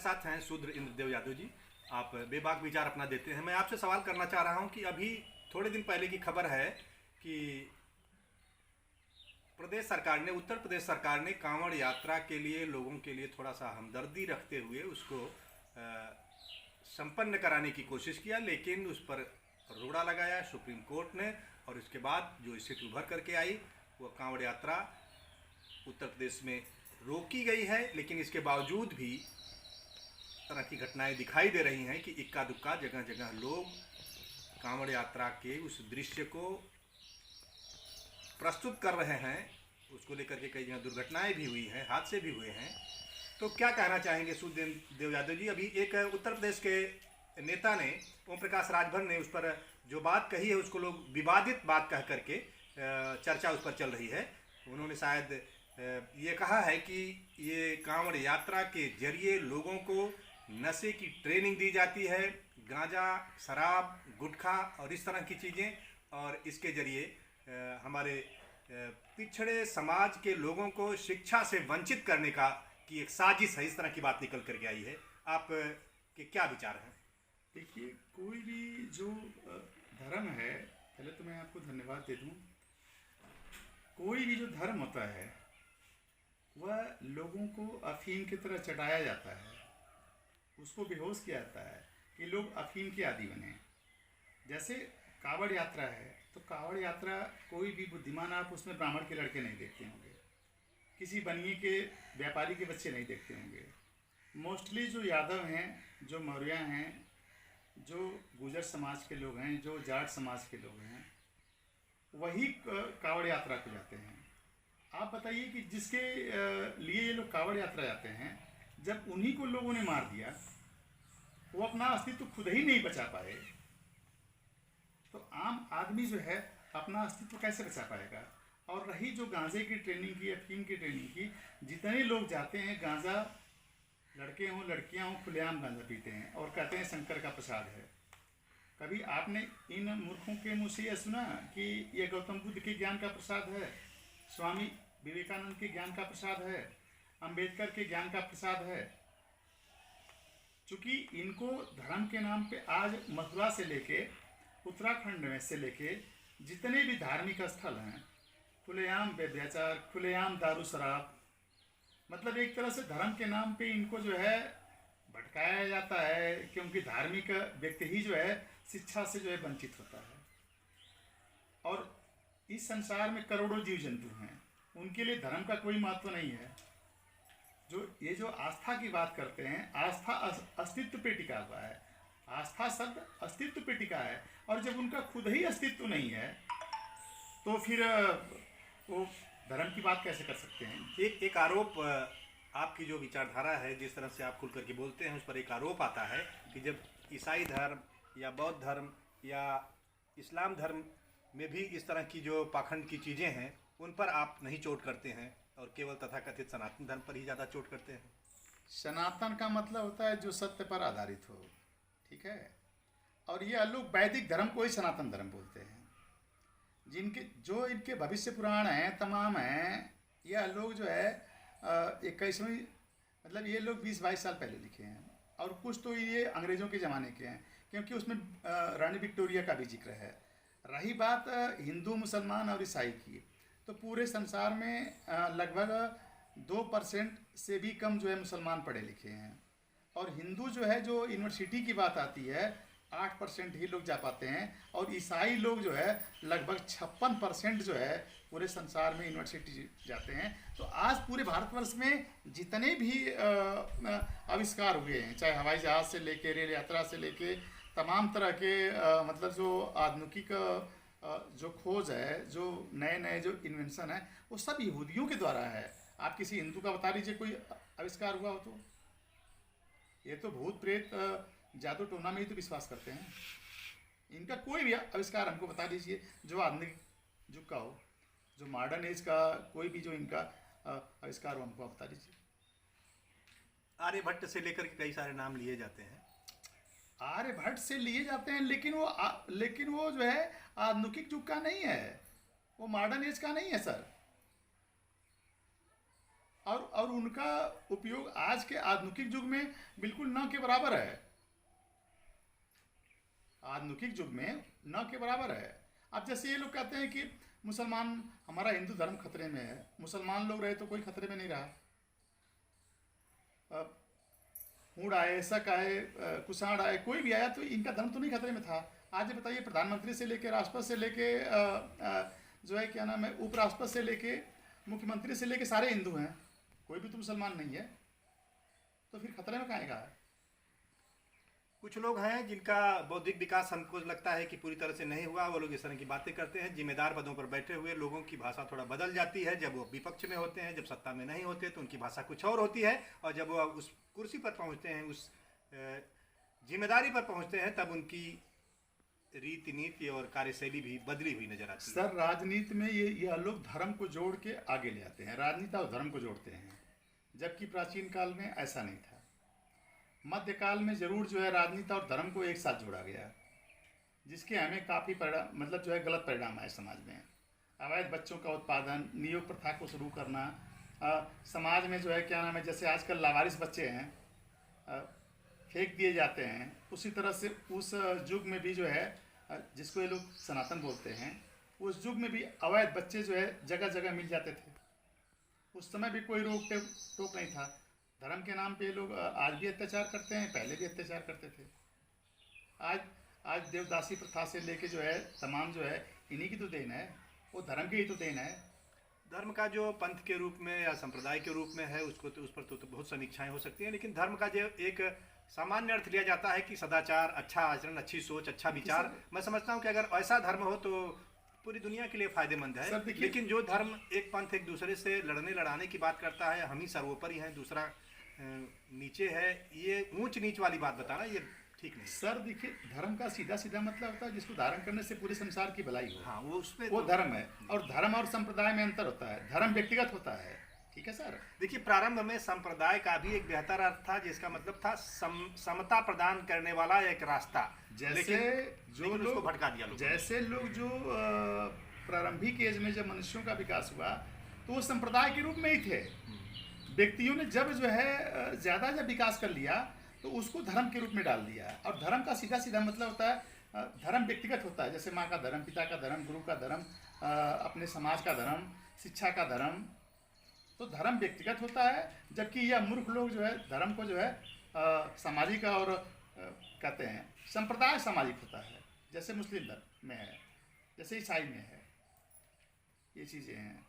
साथ हैं शूद्र इंद्रदेव यादव जी। आप बेबाक विचार अपना देते हैं। मैं आपसे सवाल करना चाह रहा हूं कि अभी थोड़े दिन पहले की खबर है कि प्रदेश सरकार ने, उत्तर प्रदेश सरकार ने कांवड़ यात्रा के लिए लोगों के लिए थोड़ा सा हमदर्दी रखते हुए उसको संपन्न कराने की कोशिश किया, लेकिन उस पर रोड़ा लगाया सुप्रीम कोर्ट ने। और उसके बाद जो स्थिति उभर करके आई, वो कांवड़ यात्रा उत्तर प्रदेश में रोकी गई है। लेकिन इसके बावजूद भी तरह की घटनाएं दिखाई दे रही हैं कि इक्का दुक्का जगह जगह लोग कांवड़ यात्रा के उस दृश्य को प्रस्तुत कर रहे हैं। उसको लेकर के कई जगह दुर्घटनाएं भी हुई हैं, हादसे भी हुए हैं। तो क्या कहना चाहेंगे शूद्रदेव यादव जी? अभी एक उत्तर प्रदेश के नेता ने, ओम प्रकाश राजभर ने, उस पर जो बात कही है उसको लोग विवादित बात कह करके चर्चा उस पर चल रही है। उन्होंने शायद ये कहा है कि ये कांवड़ यात्रा के जरिए लोगों को नशे की ट्रेनिंग दी जाती है, गांजा, शराब, गुटखा और इस तरह की चीज़ें, और इसके जरिए हमारे पिछड़े समाज के लोगों को शिक्षा से वंचित करने का की एक साजिश है। इस तरह की बात निकल करके आई है। आप के क्या विचार हैं? देखिए, कोई भी जो धर्म है, पहले तो मैं आपको धन्यवाद दे दूं। कोई भी जो धर्म होता है वह लोगों को अफीम की तरह चढ़ाया जाता है, उसको बेहोश किया जाता है कि लोग अफीम के आदी बने। जैसे कांवड़ यात्रा है, तो कांवड़ यात्रा कोई भी बुद्धिमान, आप उसमें ब्राह्मण के लड़के नहीं देखते होंगे, किसी बनिए के व्यापारी के बच्चे नहीं देखते होंगे। मोस्टली जो यादव हैं, जो मौर्य हैं, जो गुजर समाज के लोग हैं, जो जाट समाज के लोग हैं, वही कांवड़ यात्रा को जाते हैं। आप बताइए कि जिसके लिए ये लोग कांवड़ यात्रा जाते हैं, जब उन्हीं को लोगों ने मार दिया, वो अपना अस्तित्व खुद ही नहीं बचा पाए, तो आम आदमी जो है अपना अस्तित्व कैसे बचा पाएगा? और रही जो गांजे की ट्रेनिंग की, अफीम की ट्रेनिंग की, जितने लोग जाते हैं, गांजा, लड़के हों लड़कियां हों, खुलेआम गांजा पीते हैं और कहते हैं शंकर का प्रसाद है। कभी आपने इन मूर्खों के मुँह से यह सुना कि यह गौतम बुद्ध के ज्ञान का प्रसाद है, स्वामी विवेकानंद के ज्ञान का प्रसाद है, अंबेडकर के ज्ञान का प्रसाद है? चूँकि इनको धर्म के नाम पे आज मथुरा से लेके उत्तराखंड में से लेके जितने भी धार्मिक स्थल हैं, खुलेआम व्यभिचार, खुलेआम दारू शराब, मतलब एक तरह से धर्म के नाम पे इनको जो है भटकाया जाता है, क्योंकि धार्मिक व्यक्ति ही जो है शिक्षा से जो है वंचित होता है। और इस संसार में करोड़ों जीव जंतु हैं, उनके लिए धर्म का कोई महत्व नहीं है। ये जो आस्था की बात करते हैं, आस्था अस्तित्व पे टिका हुआ है। आस्था शब्द अस्तित्व पे टिका है, और जब उनका खुद ही अस्तित्व नहीं है तो फिर वो धर्म की बात कैसे कर सकते हैं? एक आरोप, आपकी जो विचारधारा है, जिस तरह से आप खुल करके बोलते हैं, उस पर एक आरोप आता है कि जब ईसाई धर्म या बौद्ध धर्म या इस्लाम धर्म में भी इस तरह की जो पाखंड की चीज़ें हैं, उन पर आप नहीं चोट करते हैं और केवल तथाकथित सनातन धर्म पर ही ज़्यादा चोट करते हैं। सनातन का मतलब होता है जो सत्य पर आधारित हो, ठीक है? और ये लोग वैदिक धर्म को ही सनातन धर्म बोलते हैं। जो इनके भविष्य पुराण हैं, तमाम हैं, यह लोग जो है 21वीं, मतलब ये लोग 20-22 साल पहले लिखे हैं, और कुछ तो ये अंग्रेज़ों के ज़माने के हैं, क्योंकि उसमें रानी विक्टोरिया का भी जिक्र है। रही बात हिंदू, मुसलमान और ईसाई की, तो पूरे संसार में लगभग 2% से भी कम जो है मुसलमान पढ़े लिखे हैं, और हिंदू जो है, जो यूनिवर्सिटी की बात आती है, 8% ही लोग जा पाते हैं, और ईसाई लोग जो है लगभग 56% जो है पूरे संसार में यूनिवर्सिटी जाते हैं। तो आज पूरे भारतवर्ष में जितने भी आविष्कार हुए हैं, चाहे हवाई जहाज़ से लेके, रेल यात्रा से लेके, तमाम तरह के मतलब जो आधुनिक जो खोज है, जो नए नए जो इन्वेंशन है, वो सब यहूदियों के द्वारा है। आप किसी हिंदू का बता दीजिए कोई आविष्कार हुआ हो तो? ये तो भूत प्रेत, जादू टोना में ही तो विश्वास करते हैं। इनका कोई भी आविष्कार हमको बता दीजिए जो आधुनिक युग का हो, जो मॉडर्न एज का कोई भी जो इनका आविष्कार हो, हमको बता दीजिए। आर्यभट्ट से लेकर के कई सारे नाम लिए जाते हैं। आर्यभट्ट से लिए जाते हैं, लेकिन वो जो है आधुनिक युग का नहीं है, वो मॉडर्न एज का नहीं है सर। और उनका उपयोग आज के आधुनिक युग में बिल्कुल न के बराबर है। आधुनिक युग में न के बराबर है। अब जैसे ये लोग कहते हैं कि मुसलमान, हमारा हिंदू धर्म खतरे में है, मुसलमान लोग रहे तो कोई खतरे में नहीं रहा। अब हूड़ आए, शक आए, कुषाण आए, कोई भी आया तो इनका धर्म तो नहीं खतरे में था। आज ये बताइए, प्रधानमंत्री से लेके, राष्ट्रपति से लेके, जो है क्या नाम है, उपराष्ट्रपति से लेके, मुख्यमंत्री से लेके सारे हिंदू हैं, कोई भी तो मुसलमान नहीं है, तो फिर खतरे में कहाँ है? कुछ लोग हैं जिनका बौद्धिक विकास हमको लगता है कि पूरी तरह से नहीं हुआ, वो लोग इस तरह की बातें करते हैं। जिम्मेदार पदों पर बैठे हुए लोगों की भाषा थोड़ा बदल जाती है, जब वो विपक्ष में होते हैं, जब सत्ता में नहीं होते तो उनकी भाषा कुछ और होती है, और जब वो उस कुर्सी पर पहुंचते हैं, उस जिम्मेदारी पर पहुंचते हैं, तब उनकी रीति नीति और कार्यशैली भी बदली हुई नजर आती है। सर, राजनीति में ये लोग धर्म को जोड़ के आगे ले आते हैं, राजनीति और धर्म को जोड़ते हैं, जबकि प्राचीन काल में ऐसा नहीं था। मध्यकाल में जरूर जो है राजनीति और धर्म को एक साथ जोड़ा गया, जिसके हमें काफ़ी परिणाम, मतलब जो है गलत परिणाम आए समाज में। अवैध बच्चों का उत्पादन, नियोग प्रथा को शुरू करना, समाज में जो है क्या नाम है, जैसे आजकल लावारिस बच्चे हैं, फेंक दिए जाते हैं, उसी तरह से उस युग में भी जो है, जिसको ये लोग सनातन बोलते हैं, उस युग में भी अवैध बच्चे जो है जगह जगह मिल जाते थे। उस समय भी कोई रोक टोक नहीं था। धर्म के नाम पे लोग आज भी अत्याचार करते हैं, पहले भी अत्याचार करते थे। आज देवदासी प्रथा से लेके जो है तमाम जो है इन्हीं की तो देन है, वो धर्म की ही तो देन है। धर्म का जो पंथ के रूप में या संप्रदाय के रूप में है, उसको तो उस पर तो बहुत समीक्षाएं हो सकती हैं, लेकिन धर्म का जो एक सामान्य अर्थ लिया जाता है कि सदाचार, अच्छा आचरण, अच्छी सोच, अच्छा विचार। मैं समझता हूँ कि अगर ऐसा धर्म हो तो पूरी दुनिया के लिए फायदेमंद है। लेकिन जो धर्म एक पंथ एक दूसरे से लड़ाने की बात करता है, हम ही सर्वोपरि हैं, दूसरा नीचे है, ये ऊंच नीच वाली बात बताना ये ठीक नहीं। सर देखिए, धर्म का सीधा सीधा मतलब होता है जिसको धारण करने से पूरे संसार की भलाई हो। हाँ, वो उसमें वो धर्म है। और धर्म और संप्रदाय में अंतर होता है, धर्म व्यक्तिगत होता है। ठीक है सर। देखिए, प्रारंभ में संप्रदाय का भी एक बेहतर अर्थ था, जिसका मतलब था समता प्रदान करने वाला एक रास्ता। जैसे जो लोग भटका दिया लोग, जैसे लोग जो प्रारंभिक एज में जब मनुष्यों का विकास हुआ तो वो संप्रदाय के रूप में ही थे। व्यक्तियों ने जब जो है ज़्यादा जब विकास कर लिया तो उसको धर्म के रूप में डाल दिया। और धर्म का सीधा सीधा मतलब होता है, धर्म व्यक्तिगत होता है, जैसे माँ का धर्म, पिता का धर्म, गुरु का धर्म, अपने समाज का धर्म, शिक्षा का धर्म। तो धर्म व्यक्तिगत होता है, जबकि यह मूर्ख लोग जो है धर्म को जो है सामाजिक और कहते हैं संप्रदाय सामाजिक होता है, जैसे मुस्लिम धर्म में है, जैसे ईसाई में है, ये चीज़ें हैं।